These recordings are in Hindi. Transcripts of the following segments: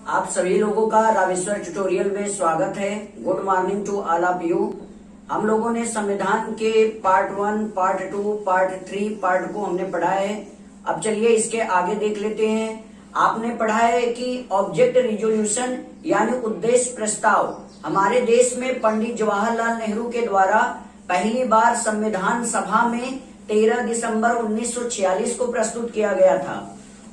आप सभी लोगों का रामेश्वर ट्यूटोरियल में स्वागत है। Good morning to all of you. हम लोगों ने संविधान के पार्ट 1, पार्ट 2, पार्ट 3, पार्ट को हमने पढ़ा है। अब चलिए इसके आगे देख लेते हैं। आपने पढ़ा है कि ऑब्जेक्ट रिजोल्यूशन यानी उद्देश्य प्रस्ताव हमारे देश में पंडित जवाहरलाल नेहरू के द्वारा पहली बार संविधान सभा में 13 दिसंबर 1946 को प्रस्तुत किया गया था।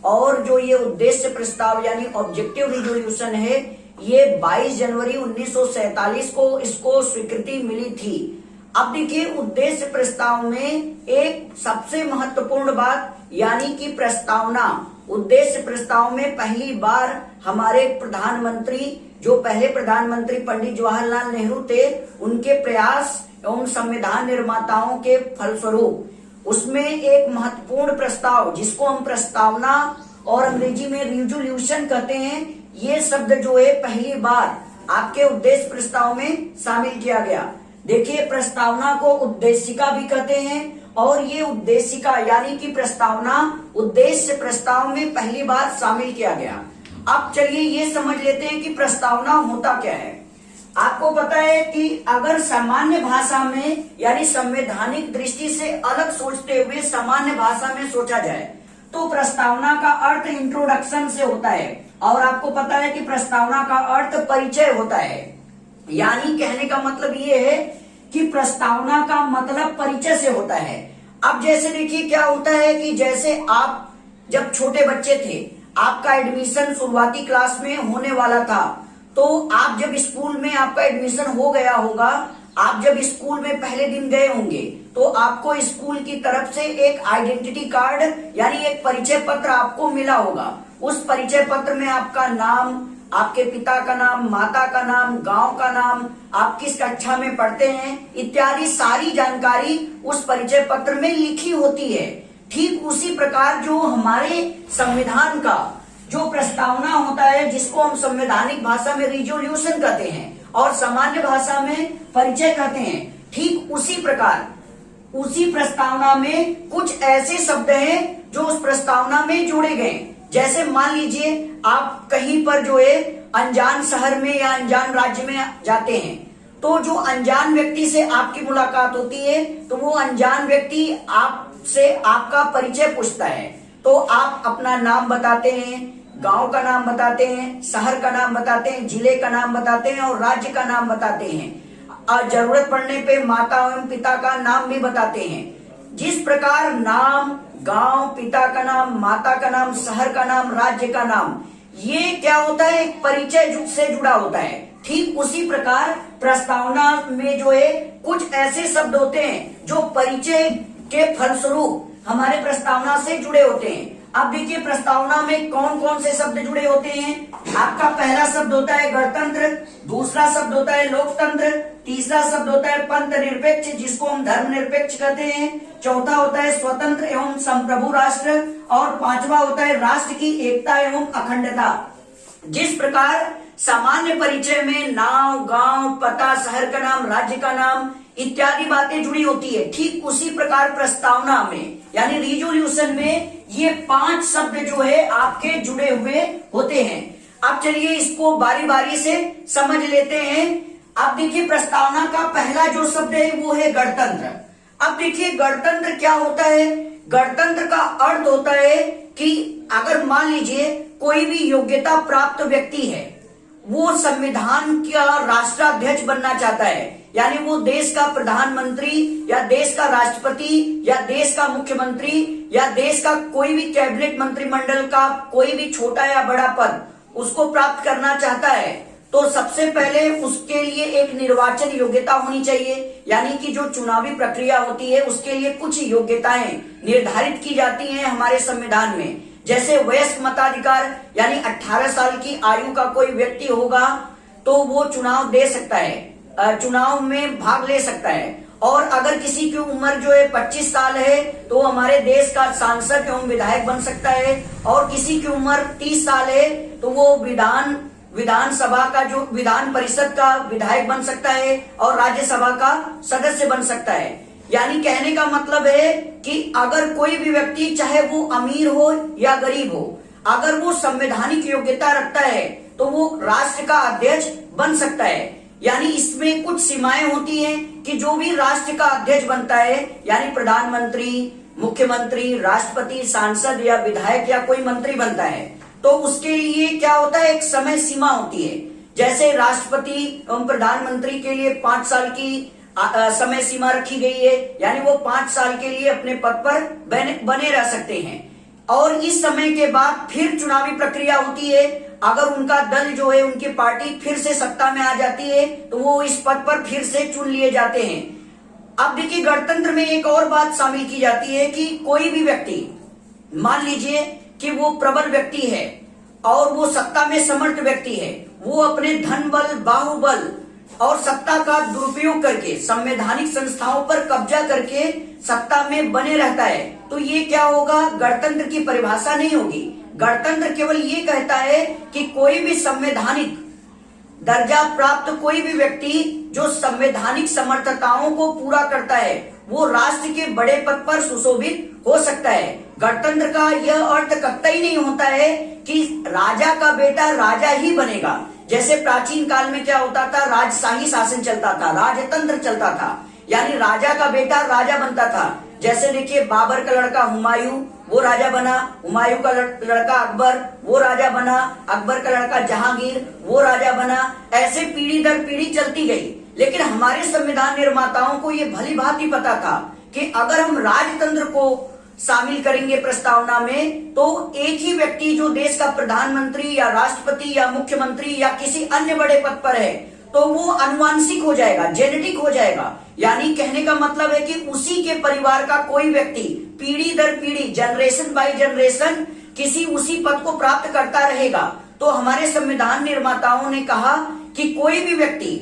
और जो ये उद्देश्य प्रस्ताव यानी ऑब्जेक्टिव रिजोल्यूशन है, ये 22 जनवरी 1947 को इसको स्वीकृति मिली थी। अब देखिए, उद्देश्य प्रस्ताव में एक सबसे महत्वपूर्ण बात यानी कि प्रस्तावना। उद्देश्य प्रस्ताव में पहली बार हमारे प्रधानमंत्री, जो पहले प्रधानमंत्री पंडित जवाहरलाल नेहरू थे, उनके प्रयास एवं संविधान निर्माताओं के फलस्वरूप उसमें एक महत्वपूर्ण प्रस्ताव, जिसको हम प्रस्तावना और अंग्रेजी में रिजोल्यूशन कहते हैं, ये शब्द जो है पहली बार आपके उद्देश्य प्रस्ताव में शामिल किया गया। देखिए, प्रस्तावना को उद्देशिका भी कहते हैं और ये उद्देशिका यानी कि प्रस्तावना उद्देश्य प्रस्ताव में पहली बार शामिल किया गया। अब चलिए ये समझ लेते हैं कि प्रस्तावना होता क्या है। आपको पता है कि अगर सामान्य भाषा में यानी संवैधानिक दृष्टि से अलग सोचते हुए सामान्य भाषा में सोचा जाए तो प्रस्तावना का अर्थ इंट्रोडक्शन से होता है। और आपको पता है कि प्रस्तावना का अर्थ परिचय होता है। यानी कहने का मतलब ये है कि प्रस्तावना का मतलब परिचय से होता है। अब जैसे देखिए क्या होता है कि जैसे आप जब छोटे बच्चे थे, आपका एडमिशन शुरुआती क्लास में होने वाला था, तो आप जब स्कूल में आपका एडमिशन हो गया होगा, आप जब स्कूल में पहले दिन गए होंगे, तो आपको स्कूल की तरफ से एक आइडेंटिटी कार्ड यानी एक परिचय पत्र आपको मिला होगा। उस परिचय पत्र में आपका नाम, आपके पिता का नाम, माता का नाम, गांव का नाम, आप किस कक्षा में पढ़ते हैं इत्यादि सारी जानकारी उस परिचय पत्र में लिखी होती है। ठीक उसी प्रकार जो हमारे संविधान का जो प्रस्तावना होता है, जिसको हम संवैधानिक भाषा में रिजोल्यूशन कहते हैं और सामान्य भाषा में परिचय कहते हैं, ठीक उसी प्रकार उसी प्रस्तावना में कुछ ऐसे शब्द हैं जो उस प्रस्तावना में जोड़े गए। जैसे मान लीजिए आप कहीं पर जो है अनजान शहर में या अनजान राज्य में जाते हैं, तो जो अनजान व्यक्ति से आपकी मुलाकात होती है, तो वो अनजान व्यक्ति आपसे आपका परिचय पूछता है। तो आप अपना नाम बताते हैं, गांव का नाम बताते हैं, शहर का नाम बताते हैं, जिले का नाम बताते हैं और राज्य का नाम बताते हैं। और जरूरत पड़ने पे माता एवं पिता का नाम भी बताते हैं। जिस प्रकार नाम, गांव, पिता का नाम, माता का नाम, शहर का नाम, राज्य का नाम, ये क्या होता है, एक परिचय से जुड़ा होता है। ठीक उसी प्रकार प्रस्तावना में जो है कुछ ऐसे शब्द होते हैं जो परिचय के फलस्वरूप हमारे प्रस्तावना से जुड़े होते हैं। अब देखिए, प्रस्तावना में कौन कौन से शब्द जुड़े होते हैं। आपका पहला शब्द होता है गणतंत्र, दूसरा शब्द होता है लोकतंत्र, तीसरा शब्द होता है पंथ निरपेक्ष, जिसको हम धर्म निरपेक्ष कहते हैं, चौथा होता है स्वतंत्र एवं संप्रभु राष्ट्र और पांचवा होता है राष्ट्र की एकता एवं अखंडता। जिस प्रकार सामान्य परिचय में नाम, गांव, पता, शहर का नाम, राज्य का नाम इत्यादि बातें जुड़ी होती है, ठीक उसी प्रकार प्रस्तावना में यानी रिजोल्यूशन में ये 5 शब्द जो है आपके जुड़े हुए होते हैं। अब चलिए इसको बारी बारी से समझ लेते हैं। अब देखिए, प्रस्तावना का पहला जो शब्द है वो है गणतंत्र। अब देखिए, गणतंत्र क्या होता है। गणतंत्र का अर्थ होता है कि अगर मान लीजिए कोई भी योग्यता प्राप्त व्यक्ति है, वो संविधान का राष्ट्राध्यक्ष बनना चाहता है, यानी वो देश का प्रधानमंत्री या देश का राष्ट्रपति या देश का मुख्यमंत्री या देश का कोई भी कैबिनेट मंत्रिमंडल का कोई भी छोटा या बड़ा पद उसको प्राप्त करना चाहता है, तो सबसे पहले उसके लिए एक निर्वाचन योग्यता होनी चाहिए। यानी कि जो चुनावी प्रक्रिया होती है उसके लिए कुछ योग्यताएं निर्धारित की जाती हैं हमारे संविधान में। जैसे वयस्क मताधिकार यानी 18 साल की आयु का कोई व्यक्ति होगा तो वो चुनाव दे सकता है, चुनाव में भाग ले सकता है। और अगर किसी की उम्र जो है 25 साल है तो हमारे देश का सांसद एवं विधायक बन सकता है। और किसी की उम्र 30 साल है तो वो विधानसभा का जो विधान परिषद का विधायक बन सकता है और राज्यसभा का सदस्य बन सकता है। यानी कहने का मतलब है कि अगर कोई भी व्यक्ति चाहे वो अमीर हो या गरीब हो, अगर वो संवैधानिक योग्यता रखता है तो वो राष्ट्र का अध्यक्ष बन सकता है। यानी इसमें कुछ सीमाएं होती हैं कि जो भी राष्ट्र का अध्यक्ष बनता है, यानी प्रधानमंत्री, मुख्यमंत्री, राष्ट्रपति, सांसद या विधायक या कोई मंत्री बनता है, तो उसके लिए क्या होता है, एक समय सीमा होती है। जैसे राष्ट्रपति एवं प्रधानमंत्री के लिए 5 साल की समय सीमा रखी गई है, यानी वो 5 साल के लिए अपने पद पर बने रह सकते हैं और इस समय के बाद फिर चुनावी प्रक्रिया होती है। अगर उनका दल जो है, उनकी पार्टी फिर से सत्ता में आ जाती है तो वो इस पद पर फिर से चुन लिए जाते हैं। अब देखिए, गणतंत्र में एक और बात शामिल की जाती है कि कोई भी व्यक्ति, मान लीजिए कि वो प्रबल व्यक्ति है और वो सत्ता में समर्थ व्यक्ति है, वो अपने धन बल, बाहुबल और सत्ता का दुरुपयोग करके संवैधानिक संस्थाओं पर कब्जा करके सत्ता में बने रहता है, तो ये क्या होगा, गणतंत्र की परिभाषा नहीं होगी। गणतंत्र केवल ये कहता है कि कोई भी संवैधानिक दर्जा प्राप्त कोई भी व्यक्ति जो संवैधानिक समर्थताओं को पूरा करता है वो राष्ट्र के बड़े पद पर सुशोभित हो सकता है। गणतंत्र का यह अर्थ कतई नहीं होता है कि राजा का बेटा राजा ही बनेगा। जैसे प्राचीन काल में क्या होता था, राजशाही शासन चलता था, राजतंत्र चलता था, यानी राजा का बेटा राजा बनता था। जैसे देखिए, बाबर का लड़का हुमायूं वो राजा बना, हुमायूं का लड़का अकबर वो राजा बना, अकबर का लड़का जहांगीर वो राजा बना। ऐसे पीढ़ी दर पीढ़ी चलती गई। लेकिन हमारे संविधान निर्माताओं को ये भली भांति पता था कि अगर हम राजतंत्र को शामिल करेंगे प्रस्तावना में, तो एक ही व्यक्ति जो देश का प्रधानमंत्री या राष्ट्रपति या मुख्यमंत्री या किसी अन्य बड़े पद पर है, तो वो अनुवांशिक हो जाएगा, जेनेटिक हो जाएगा। यानी कहने का मतलब है कि उसी के परिवार का कोई व्यक्ति पीढ़ी दर पीढ़ी, जनरेशन बाय जनरेशन किसी उसी पद को प्राप्त करता रहेगा। तो हमारे संविधान निर्माताओं ने कहा कि कोई भी व्यक्ति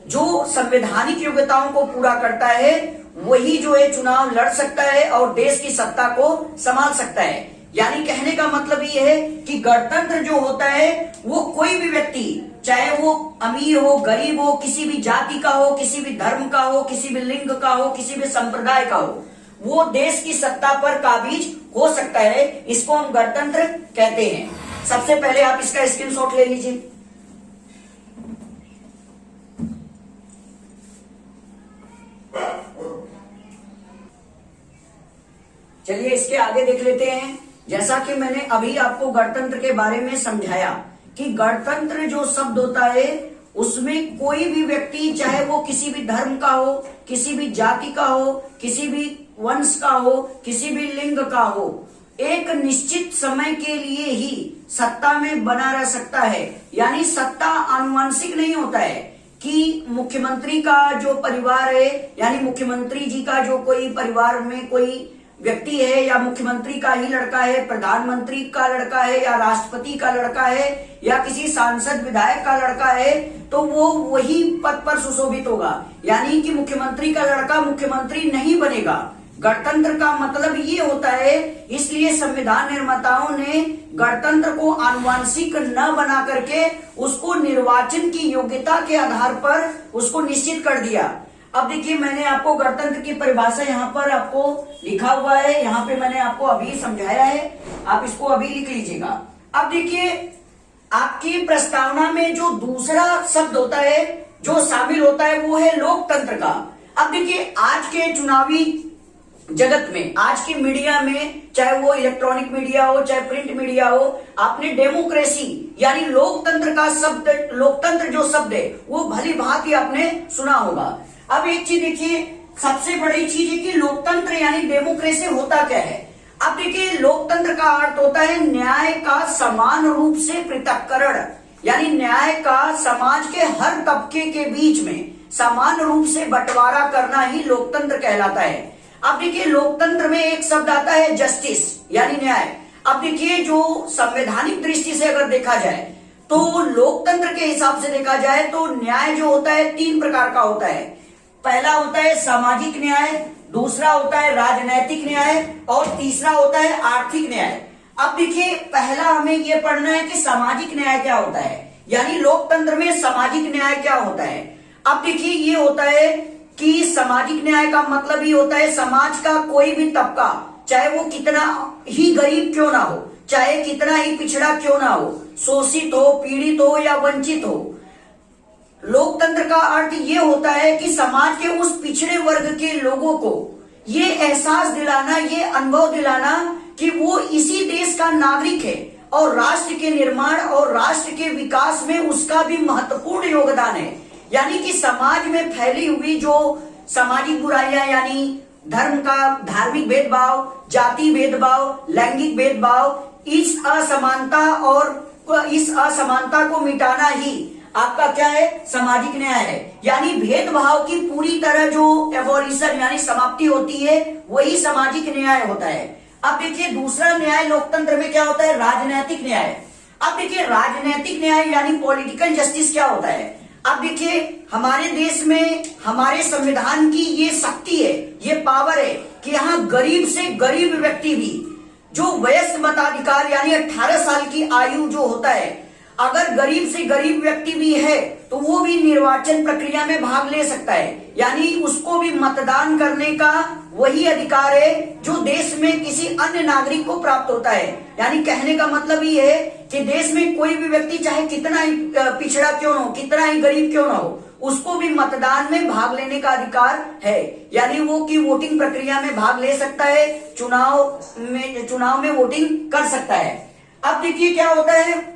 जो संवैधानिक योग्यताओं को पूरा करता है वही जो है चुनाव लड़ सकता है और देश की सत्ता को संभाल सकता है। यानी कहने का मतलब ये है कि गणतंत्र जो होता है वो कोई भी व्यक्ति, चाहे वो अमीर हो, गरीब हो, किसी भी जाति का हो, किसी भी धर्म का हो, किसी भी लिंग का हो, किसी भी संप्रदाय का हो, वो देश की सत्ता पर काबिज हो सकता है। इसको हम गणतंत्र कहते हैं। सबसे पहले आप इसका स्क्रीनशॉट ले लीजिए। चलिए इसके आगे देख लेते हैं। जैसा कि मैंने अभी आपको गणतंत्र के बारे में समझाया कि गणतंत्र जो शब्द होता है उसमें कोई भी व्यक्ति, चाहे वो किसी भी धर्म का हो, किसी भी जाति का हो, किसी भी वंश का हो, किसी भी लिंग का हो, एक निश्चित समय के लिए ही सत्ता में बना रह सकता है। यानी सत्ता आनुवंशिक नहीं होता है कि मुख्यमंत्री का जो परिवार है, यानी मुख्यमंत्री जी का जो कोई परिवार में कोई व्यक्ति है या मुख्यमंत्री का ही लड़का है, प्रधानमंत्री का लड़का है या राष्ट्रपति का लड़का है या किसी सांसद विधायक का लड़का है, तो वो वही पद पर सुशोभित होगा। यानी कि मुख्यमंत्री का लड़का मुख्यमंत्री नहीं बनेगा। गणतंत्र का मतलब ये होता है, इसलिए संविधान निर्माताओं ने गणतंत्र को आनुवंशिक न बना करके उसको निर्वाचन की योग्यता के आधार पर उसको निश्चित कर दिया। अब देखिए, मैंने आपको गणतंत्र की परिभाषा यहाँ पर आपको लिखा हुआ है, यहाँ पे मैंने आपको अभी समझाया है, आप इसको अभी लिख लीजिएगा। अब देखिए, आपकी प्रस्तावना में जो दूसरा शब्द होता है जो शामिल होता है वो है लोकतंत्र का। अब देखिए, आज के चुनावी जगत में, आज की मीडिया में, चाहे वो इलेक्ट्रॉनिक मीडिया हो चाहे प्रिंट मीडिया हो, आपने डेमोक्रेसी यानी लोकतंत्र का शब्द, लोकतंत्र जो शब्द है वो भली भांति आपने सुना होगा। अब एक चीज देखिए, सबसे बड़ी चीज है कि लोकतंत्र यानी डेमोक्रेसी होता क्या है। अब देखिए, लोकतंत्र का अर्थ होता है न्याय का समान रूप से पृथक्करण, यानी न्याय का समाज के हर तबके के बीच में समान रूप से बंटवारा करना ही लोकतंत्र कहलाता है। अब देखिए, लोकतंत्र में एक शब्द आता है जस्टिस यानी न्याय। अब देखिए, जो संवैधानिक दृष्टि से अगर देखा जाए तो लोकतंत्र के हिसाब से देखा जाए तो न्याय जो होता है 3 प्रकार का होता है। पहला होता है सामाजिक न्याय, दूसरा होता है राजनैतिक न्याय और तीसरा होता है आर्थिक न्याय। अब देखिए, पहला हमें यह पढ़ना है कि सामाजिक न्याय क्या होता है, यानी लोकतंत्र में सामाजिक न्याय क्या होता है। अब देखिए, ये होता है कि सामाजिक न्याय का मतलब ही होता है समाज का कोई भी तबका, चाहे वो कितना ही गरीब क्यों ना हो, चाहे कितना ही पिछड़ा क्यों ना हो, शोषित हो, पीड़ित हो या वंचित हो। लोकतंत्र का अर्थ ये होता है कि समाज के उस पिछड़े वर्ग के लोगों को ये एहसास दिलाना, ये अनुभव दिलाना कि वो इसी देश का नागरिक है और राष्ट्र के निर्माण और राष्ट्र के विकास में उसका भी महत्वपूर्ण योगदान है। यानी कि समाज में फैली हुई जो सामाजिक बुराइयां, यानी धर्म का धार्मिक भेदभाव, जाति भेदभाव, लैंगिक भेदभाव, इस असमानता को मिटाना ही आपका क्या है, सामाजिक न्याय है। यानी भेदभाव की पूरी तरह जो एबॉलिशन यानी समाप्ति होती है, वही सामाजिक न्याय होता है। अब देखिए दूसरा न्याय लोकतंत्र में क्या होता है, राजनैतिक न्याय। अब देखिए राजनैतिक न्याय यानी पॉलिटिकल जस्टिस क्या होता है। अब देखिए हमारे देश में हमारे संविधान की ये शक्ति है, ये पावर है कि यहाँ गरीब से गरीब व्यक्ति भी, जो वयस्क मताधिकार यानी 18 साल की आयु जो होता है, अगर गरीब से गरीब व्यक्ति भी है तो वो भी निर्वाचन प्रक्रिया में भाग ले सकता है। यानी उसको भी मतदान करने का वही अधिकार है जो देश में किसी अन्य नागरिक को प्राप्त होता है। यानी कहने का मतलब ये है कि देश में कोई भी व्यक्ति चाहे कितना ही पिछड़ा क्यों ना हो, कितना ही गरीब क्यों ना हो, उसको भी मतदान में भाग लेने का अधिकार है। यानी वो की वोटिंग प्रक्रिया में भाग ले सकता है, चुनाव में वोटिंग कर सकता है। अब देखिए क्या होता है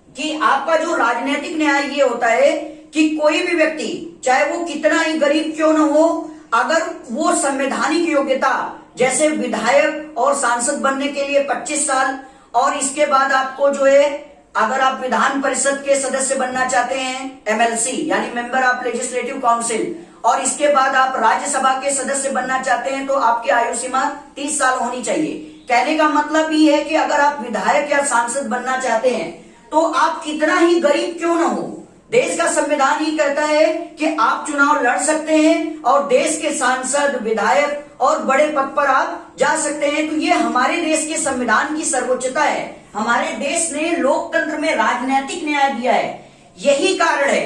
कि आपका जो राजनीतिक न्याय ये होता है कि कोई भी व्यक्ति चाहे वो कितना ही गरीब क्यों न हो, अगर वो संवैधानिक योग्यता जैसे विधायक और सांसद बनने के लिए 25 साल, और इसके बाद आपको जो है अगर आप विधान परिषद के सदस्य बनना चाहते हैं, एमएलसी यानी मेंबर ऑफ लेजिस्लेटिव काउंसिल, और इसके बाद आप राज्यसभा के सदस्य बनना चाहते हैं तो आपकी आयु सीमा 30 साल होनी चाहिए। कहने का मतलब ये है कि अगर आप विधायक या सांसद बनना चाहते हैं तो आप कितना ही गरीब क्यों ना हो, देश का संविधान ही कहता है कि आप चुनाव लड़ सकते हैं और देश के सांसद, विधायक और बड़े पद पर आप जा सकते हैं। तो ये हमारे देश के संविधान की सर्वोच्चता है। हमारे देश ने लोकतंत्र में राजनीतिक न्याय दिया है। यही कारण है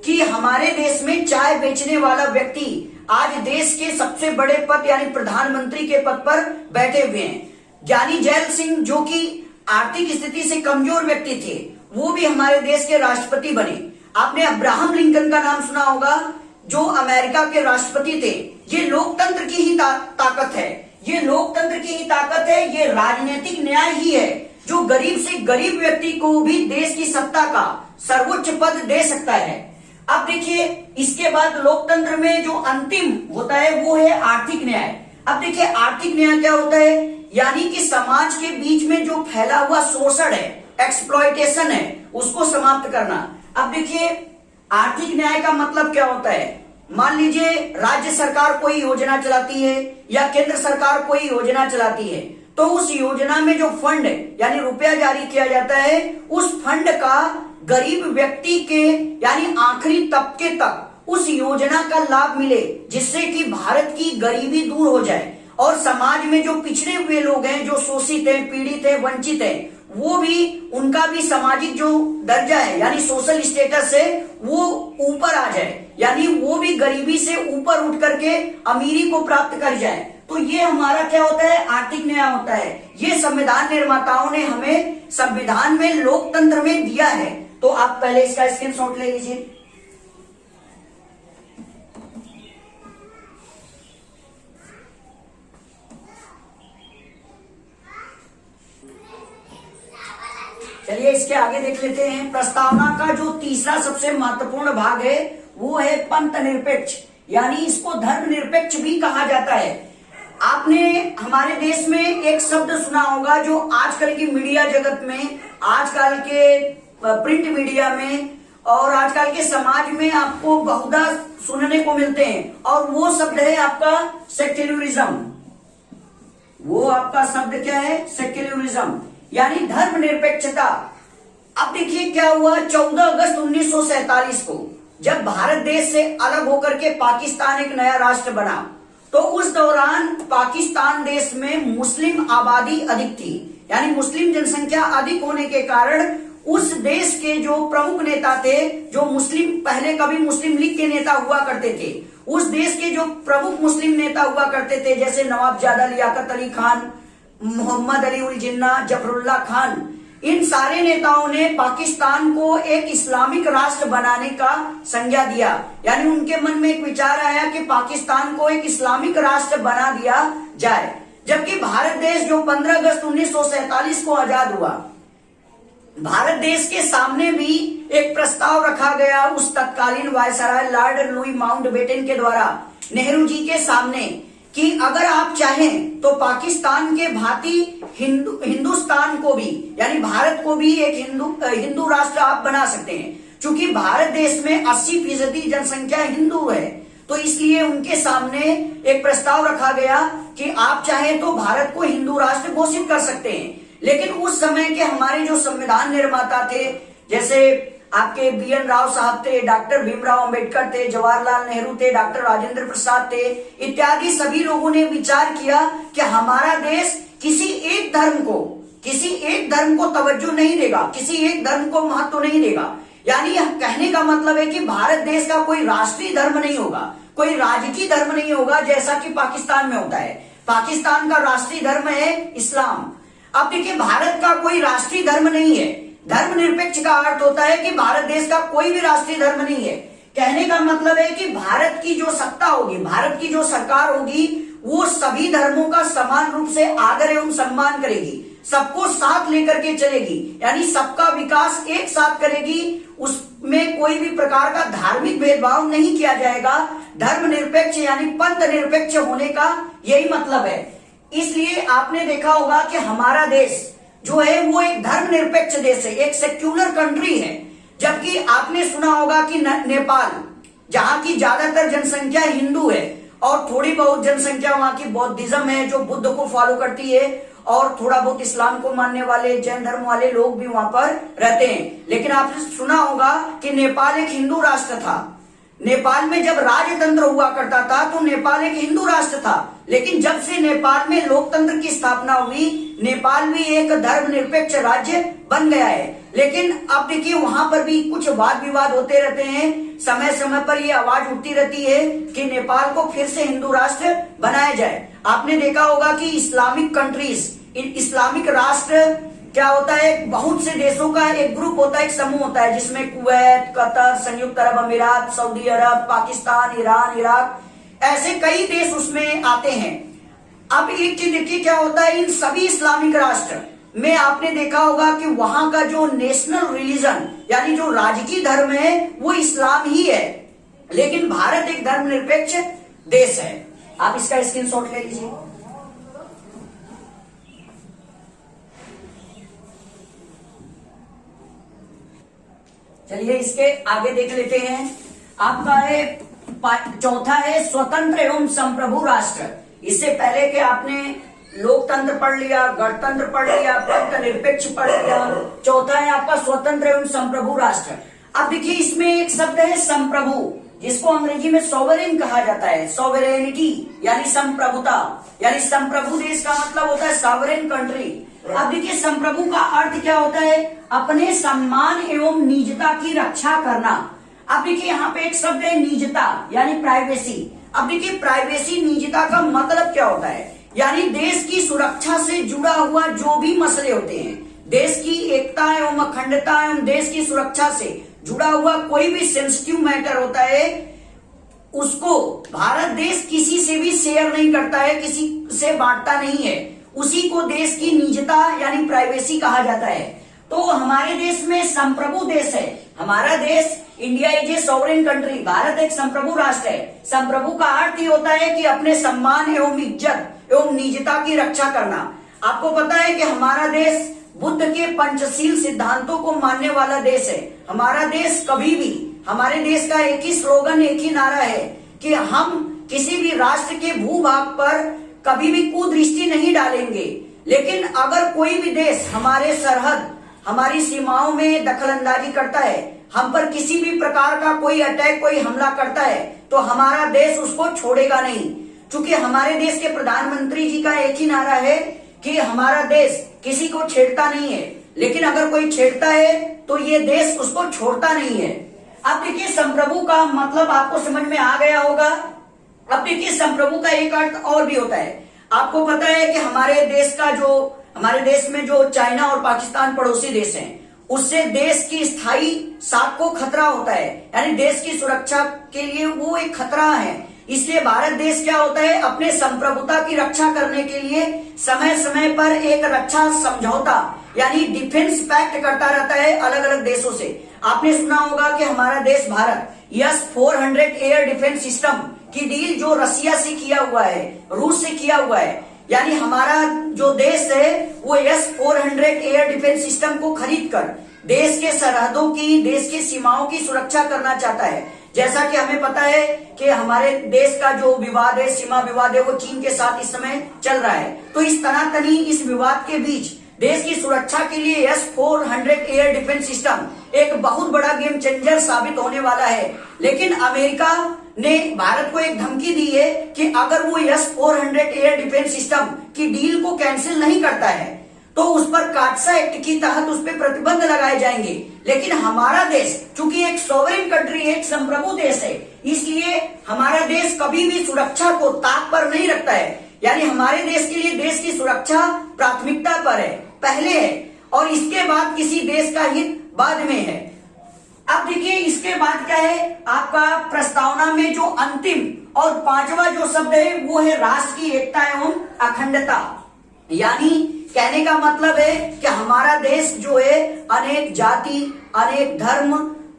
कि हमारे देश में चाय बेचने वाला व्यक्ति आज देश के सबसे बड़े पद यानी प्रधानमंत्री के पद पर बैठे हुए हैं। ज्ञानी जैल सिंह जो कि आर्थिक स्थिति से कमजोर व्यक्ति थे, वो भी हमारे देश के राष्ट्रपति बने। आपने अब्राहम लिंकन का नाम सुना होगा, जो अमेरिका के राष्ट्रपति थे। ये लोकतंत्र की ही ताकत है, ये लोकतंत्र की ही ताकत है, ये राजनीतिक न्याय ही है जो गरीब से गरीब व्यक्ति को भी देश की सत्ता का सर्वोच्च पद दे सकता है। अब देखिए इसके बाद लोकतंत्र में जो अंतिम होता है वो है आर्थिक न्याय। अब देखिए आर्थिक न्याय क्या होता है, यानी कि समाज के बीच में जो फैला हुआ शोषण है, एक्सप्लॉयटेशन है, उसको समाप्त करना। अब देखिए आर्थिक न्याय का मतलब क्या होता है। मान लीजिए राज्य सरकार कोई योजना चलाती है या केंद्र सरकार कोई योजना चलाती है, तो उस योजना में जो फंड यानी रुपया जारी किया जाता है, उस फंड का गरीब व्यक्ति के यानी आखिरी तबके तक उस योजना का लाभ मिले, जिससे कि भारत की गरीबी दूर हो जाए और समाज में जो पिछड़े हुए लोग हैं, जो शोषित हैं, पीड़ित हैं, वंचित हैं, वो भी उनका भी सामाजिक जो दर्जा है यानी सोशल स्टेटस है वो ऊपर आ जाए, यानी वो भी गरीबी से ऊपर उठ करके अमीरी को प्राप्त कर जाए। तो ये हमारा क्या होता है, आर्थिक न्याय होता है। ये संविधान निर्माताओं ने हमें संविधान में लोकतंत्र में दिया है। तो आप पहले इसका स्क्रीनशॉट ले लीजिए। चलिए इसके आगे देख लेते हैं। प्रस्तावना का जो तीसरा सबसे महत्वपूर्ण भाग है वो है पंथ निरपेक्ष, यानी इसको धर्म निरपेक्ष भी कहा जाता है। आपने हमारे देश में एक शब्द सुना होगा जो आजकल की मीडिया जगत में, आजकल के प्रिंट मीडिया में और आजकल के समाज में आपको बहुधा सुनने को मिलते हैं, और वो शब्द है आपका सेक्युलरिज्म। वो आपका शब्द क्या है, सेक्युलरिज्म यानी धर्म निरपेक्षता। अब देखिए क्या हुआ, 14 अगस्त 1947 को जब भारत देश से अलग होकर के पाकिस्तान एक नया राष्ट्र बना, तो उस दौरान पाकिस्तान देश में मुस्लिम आबादी अधिक थी, यानी मुस्लिम जनसंख्या अधिक होने के कारण उस देश के जो प्रमुख नेता थे, जो मुस्लिम पहले कभी मुस्लिम लीग के नेता हुआ करते थे, उस देश के जो प्रमुख मुस्लिम नेता हुआ करते थे, जैसे नवाब ज्यादा लियाकत अली खान, मोहम्मद अली उल जिन्ना, जफरुल्लाह खान, इन सारे नेताओं ने पाकिस्तान को एक इस्लामिक राष्ट्र बनाने का संज्ञा दिया। यानी उनके मन में एक विचार आया कि पाकिस्तान को एक इस्लामिक राष्ट्र बना दिया जाए। जबकि भारत देश जो 15 अगस्त 1947 को आजाद हुआ, भारत देश के सामने भी एक प्रस्ताव रखा गया उस तत्कालीन वायसराय लॉर्ड लुई माउंटबेटन के द्वारा नेहरू जी के सामने कि अगर आप चाहें तो पाकिस्तान के भांति हिंदुस्तान को भी, यानी भारत को भी एक हिंदू राष्ट्र आप बना सकते हैं। क्योंकि भारत देश में 80% जनसंख्या हिंदू है, तो इसलिए उनके सामने एक प्रस्ताव रखा गया कि आप चाहें तो भारत को हिंदू राष्ट्र घोषित कर सकते हैं। लेकिन उस समय के हमारे जो संविधान निर्माता थे, जैसे आपके बी.एन. राव साहब थे, डॉक्टर भीमराव अंबेडकर थे, जवाहरलाल नेहरू थे, डॉक्टर राजेंद्र प्रसाद थे, इत्यादि सभी लोगों ने विचार किया कि हमारा देश किसी एक धर्म को तवज्जो नहीं देगा, किसी एक धर्म को महत्व नहीं देगा। यानी कहने का मतलब है कि भारत देश का कोई राष्ट्रीय धर्म नहीं होगा, कोई राजकीय धर्म नहीं होगा, जैसा कि पाकिस्तान में होता है। पाकिस्तान का राष्ट्रीय धर्म है इस्लाम। अब देखिए, भारत का कोई राष्ट्रीय धर्म नहीं है। धर्मनिरपेक्ष का अर्थ होता है कि भारत देश का कोई भी राष्ट्रीय धर्म नहीं है। कहने का मतलब है कि भारत की जो सत्ता होगी, भारत की जो सरकार होगी, वो सभी धर्मों का समान रूप से आदर एवं सम्मान करेगी, सबको साथ लेकर के चलेगी, यानी सबका विकास एक साथ करेगी। उसमें कोई भी प्रकार का धार्मिक भेदभाव नहीं किया जाएगा। धर्मनिरपेक्ष यानी पंथ निरपेक्ष होने का यही मतलब है। इसलिए आपने देखा होगा कि हमारा देश जो है वो एक धर्मनिरपेक्ष देश है, एक सेक्युलर कंट्री है। जबकि आपने सुना होगा कि नेपाल, जहां की ज्यादातर जनसंख्या हिंदू है और थोड़ी बहुत जनसंख्या वहां की बौद्धिज्म है, जो बुद्ध को फॉलो करती है, और थोड़ा बहुत इस्लाम को मानने वाले जैन धर्म वाले लोग भी वहां पर रहते हैं। लेकिन आपने सुना होगा कि नेपाल एक हिंदू राष्ट्र था। नेपाल में जब राजतंत्र हुआ करता था तो नेपाल एक हिंदू राष्ट्र था। लेकिन जब से नेपाल में लोकतंत्र की स्थापना हुई, नेपाल भी एक धर्मनिरपेक्ष राज्य बन गया है। लेकिन अब देखिए, वहां पर भी कुछ वाद विवाद होते रहते हैं। समय समय पर ये आवाज उठती रहती है कि नेपाल को फिर से हिंदू राष्ट्र बनाया जाए। आपने देखा होगा कि इस्लामिक कंट्रीज, इस्लामिक राष्ट्र क्या होता है, बहुत से देशों का एक ग्रुप होता है, एक समूह होता है, जिसमें कुवैत, कतर, संयुक्त अरब अमीरात, सऊदी अरब, पाकिस्तान, ईरान, इराक, ऐसे कई देश उसमें आते हैं। अब एक चीज देखिए क्या होता है, इन सभी इस्लामिक राष्ट्र में आपने देखा होगा कि वहां का जो नेशनल रिलीजन, यानी जो राजकीय धर्म है, वो इस्लाम ही है। लेकिन भारत एक धर्मनिरपेक्ष देश है। आप इसका स्क्रीनशॉट ले लीजिए। चलिए इसके आगे देख लेते हैं। आपका है चौथा है स्वतंत्र एवं संप्रभु राष्ट्र। इससे पहले कि आपने लोकतंत्र पढ़ लिया, गणतंत्र पढ़ लिया, पंथ निरपेक्ष पढ़ लिया, चौथा है आपका स्वतंत्र एवं संप्रभु राष्ट्र। अब देखिए, इसमें एक शब्द है संप्रभु, जिसको अंग्रेजी में सॉवरेन कहा जाता है। सॉवरेनिटी यानी संप्रभुता, यानी संप्रभु देश का मतलब होता है सॉवरेन कंट्री। अब देखिए, संप्रभु का अर्थ क्या होता है, अपने सम्मान एवं निजता की रक्षा करना। अब देखिए, यहाँ पे एक शब्द है निजता, यानी प्राइवेसी। अब देखिए, प्राइवेसी, निजता का मतलब क्या होता है, यानी देश की सुरक्षा से जुड़ा हुआ जो भी मसले होते हैं, देश की एकता एवं अखंडता एवं देश की सुरक्षा से जुड़ा हुआ कोई भी सेंसिटिव मैटर होता है, उसको भारत देश किसी से भी शेयर नहीं करता है, किसी से बांटता नहीं है। उसी को देश की निजता यानी प्राइवेसी कहा जाता है। तो हमारे देश में संप्रभु देश है। हमारा देश India is a sovereign country, Bharat एक संप्रभु राष्ट्र है। संप्रभु का अर्थ ही होता है कि अपने सम्मान एवं इज्जत एवं निजता की रक्षा करना। आपको पता है कि हमारा देश बुद्ध के पंचशील सिद्धांतों को मानने वाला देश है। हमारा देश कभी भी, हमारे देश का एक ही स्लोगन, एक ही नारा है कि हम किसी भी राष्ट्र के भूभाग पर कभी भी कुदृष्टि नहीं डालेंगे। लेकिन अगर कोई भी देश हमारे सरहद, हमारी सीमाओं में दखलंदाजी करता है, हम पर किसी भी प्रकार का कोई अटैक, कोई हमला करता है, तो हमारा देश उसको छोड़ेगा नहीं। क्योंकि हमारे देश के प्रधानमंत्री जी का एक ही नारा है कि हमारा देश किसी को छेड़ता नहीं है, लेकिन अगर कोई छेड़ता है तो ये देश उसको छोड़ता नहीं है। अब देखिए, संप्रभु का मतलब आपको समझ में आ गया होगा। अब देखिए, संप्रभु का एक अर्थ और भी होता है। आपको पता है कि हमारे देश में जो चाइना और पाकिस्तान पड़ोसी देश हैं, उससे देश की स्थायी साख को खतरा होता है, यानी देश की सुरक्षा के लिए वो एक खतरा है। इसलिए भारत देश क्या होता है, अपने संप्रभुता की रक्षा करने के लिए समय समय पर एक रक्षा समझौता यानी डिफेंस पैक्ट करता रहता है अलग अलग देशों से। आपने सुना होगा कि हमारा देश Bharat S-400 air defence system की डील जो रसिया से किया हुआ है, रूस से किया हुआ है, यानी हमारा जो देश है वो S-400 एयर डिफेंस सिस्टम को खरीद कर देश के सरहदों की, देश की सीमाओं की सुरक्षा करना चाहता है। जैसा कि हमें पता है कि हमारे देश का जो विवाद है, सीमा विवाद है, वो चीन के साथ इस समय चल रहा है। तो इस तनातनी, इस विवाद के बीच देश की सुरक्षा के लिए S-400 एयर डिफेंस सिस्टम एक बहुत बड़ा गेम चेंजर साबित होने वाला है। लेकिन अमेरिका ने भारत को एक धमकी दी है कि अगर वो S-400 एयर डिफेंस सिस्टम की डील को कैंसिल नहीं करता है तो उस पर काटसा एक्ट की तहत उस पर प्रतिबंध लगाए जाएंगे। लेकिन हमारा देश चूंकि एक सॉवरेन कंट्री, एक संप्रभु देश है, इसलिए हमारा देश कभी भी सुरक्षा को ताक पर नहीं रखता है। यानी हमारे देश के लिए देश की सुरक्षा प्राथमिकता पर है, पहले है, और इसके बाद किसी देश का हित बाद में है। अब देखिए इसके बाद क्या है, आपका प्रस्तावना में जो अंतिम और पांचवा जो शब्द है वो है राष्ट्र की एकता एवं अखंडता। यानी कहने का मतलब है कि हमारा देश जो है अनेक जाति, अनेक धर्म,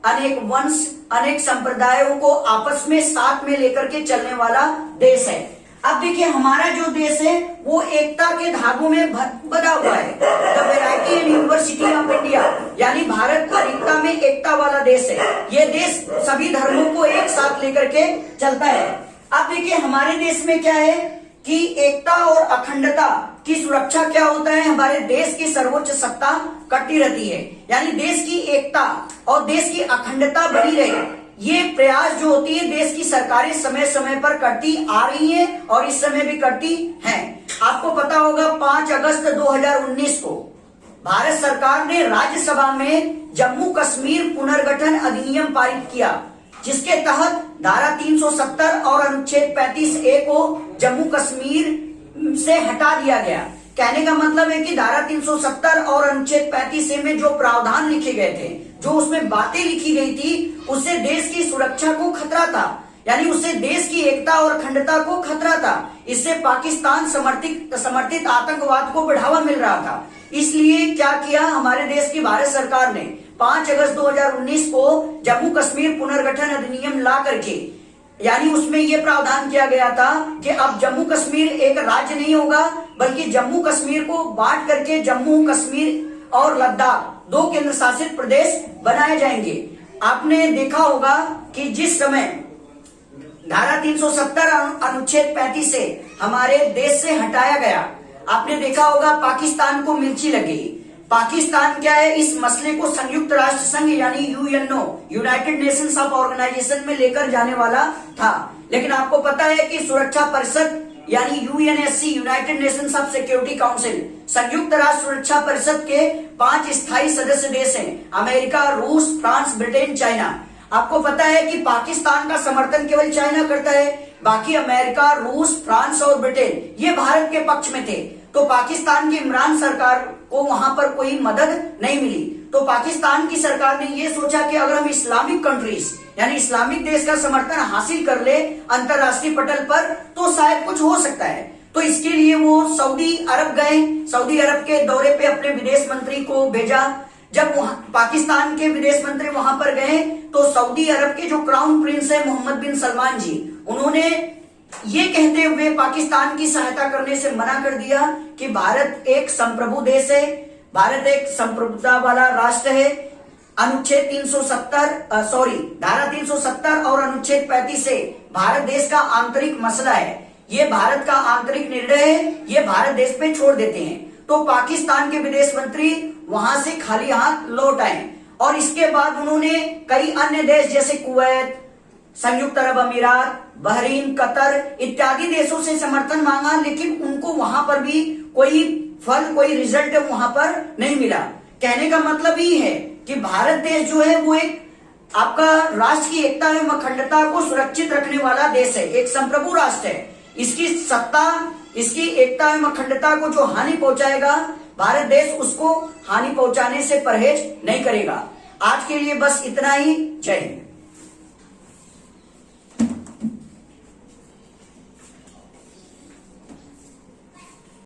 अनेक वंश, अनेक संप्रदायों को आपस में साथ में लेकर के चलने वाला देश है। अब देखिए हमारा जो देश है वो एकता के धागों में बंधा हुआ है। The variety and university of India, यानी भारत अनेकता में एकता वाला देश है। ये देश सभी धर्मों को एक साथ लेकर के चलता है। अब देखिए हमारे देश में क्या है कि एकता और अखंडता की सुरक्षा क्या होता है, हमारे देश की सर्वोच्च सत्ता करती रहती है। यानी देश की एकता और देश की अखंडता बनी रहे, ये प्रयास जो होती है देश की सरकारें समय समय पर करती आ रही हैं और इस समय भी करती हैं। आपको पता होगा 5 अगस्त 2019 को भारत सरकार ने राज्यसभा में जम्मू कश्मीर पुनर्गठन अधिनियम पारित किया, जिसके तहत धारा 370 और अनुच्छेद 35A को जम्मू कश्मीर से हटा दिया गया। कहने का मतलब है कि धारा 370 और अनुच्छेद 35A में जो प्रावधान लिखे गए थे, जो उसमें बातें लिखी गई थी, उससे देश की सुरक्षा को खतरा था, यानी उससे देश की एकता और अखंडता को खतरा था। इससे पाकिस्तान समर्थित आतंकवाद को बढ़ावा मिल रहा था। इसलिए क्या किया हमारे देश की भारत सरकार ने 5 अगस्त 2019 को जम्मू कश्मीर पुनर्गठन अधिनियम ला करके, यानी उसमें यह प्रावधान किया गया था कि अब जम्मू कश्मीर एक राज्य नहीं होगा, बल्कि जम्मू कश्मीर को बांट करके जम्मू कश्मीर और लद्दाख 2 केंद्र शासित प्रदेश बनाए जाएंगे। आपने देखा होगा कि जिस समय धारा 370 अनुच्छेद 35 से हमारे देश से हटाया गया, आपने देखा होगा पाकिस्तान को मिर्ची लगी। पाकिस्तान क्या है, इस मसले को संयुक्त राष्ट्र संघ यानी UNO, United Nations of Organisation में लेकर जाने वाला था। लेकिन आपको पता है कि सुरक्षा परिषद यानी UNSC, United Nations of security council, संयुक्त राष्ट्र सुरक्षा परिषद के 5 स्थायी सदस्य देश हैं, अमेरिका, रूस, फ्रांस, ब्रिटेन, चाइना। आपको पता है कि पाकिस्तान का समर्थन केवल चाइना करता है, बाकी अमेरिका, रूस, फ्रांस और ब्रिटेन ये भारत के पक्ष में थे। तो पाकिस्तान की इमरान सरकार को वहां पर कोई मदद नहीं मिली। तो पाकिस्तान की सरकार ने ये सोचा कि अगर हम इस्लामिक कंट्रीज यानी इस्लामिक देश का समर्थन हासिल कर ले अंतरराष्ट्रीय पटल पर तो शायद कुछ हो सकता है। तो इसके लिए वो सऊदी अरब गए, सऊदी अरब के दौरे पे अपने विदेश मंत्री को भेजा। जब पाकिस्तान के विदेश मंत्री वहां पर गए तो सऊदी अरब के जो क्राउन प्रिंस है मोहम्मद बिन सलमान जी, उन्होंने ये कहते हुए पाकिस्तान की सहायता करने से मना कर दिया कि भारत एक संप्रभु देश है, भारत एक संप्रभुता वाला राष्ट्र है। अनुच्छेद धारा 370 और अनुच्छेद 35 से भारत देश का आंतरिक मसला है, ये भारत का आंतरिक निर्णय है, ये भारत देश पे छोड़ देते हैं। तो पाकिस्तान के विदेश मंत्री वहां से खाली हाथ लौट आए और इसके बाद उन्होंने कई अन्य देश जैसे कुवैत, संयुक्त अरब अमीरात, बहरीन, कतर इत्यादि देशों से समर्थन मांगा, लेकिन उनको वहां पर भी कोई फल, कोई रिजल्ट वहां पर नहीं मिला। कहने का मतलब ये है कि भारत देश जो है वो एक आपका राष्ट्र की एकता एवं अखंडता को सुरक्षित रखने वाला देश है, एक संप्रभु राष्ट्र है। इसकी सत्ता, इसकी एकता एवं अखंडता को जो हानि पहुंचाएगा, भारत देश उसको हानि पहुंचाने से परहेज नहीं करेगा। आज के लिए बस इतना ही। जय हिंद।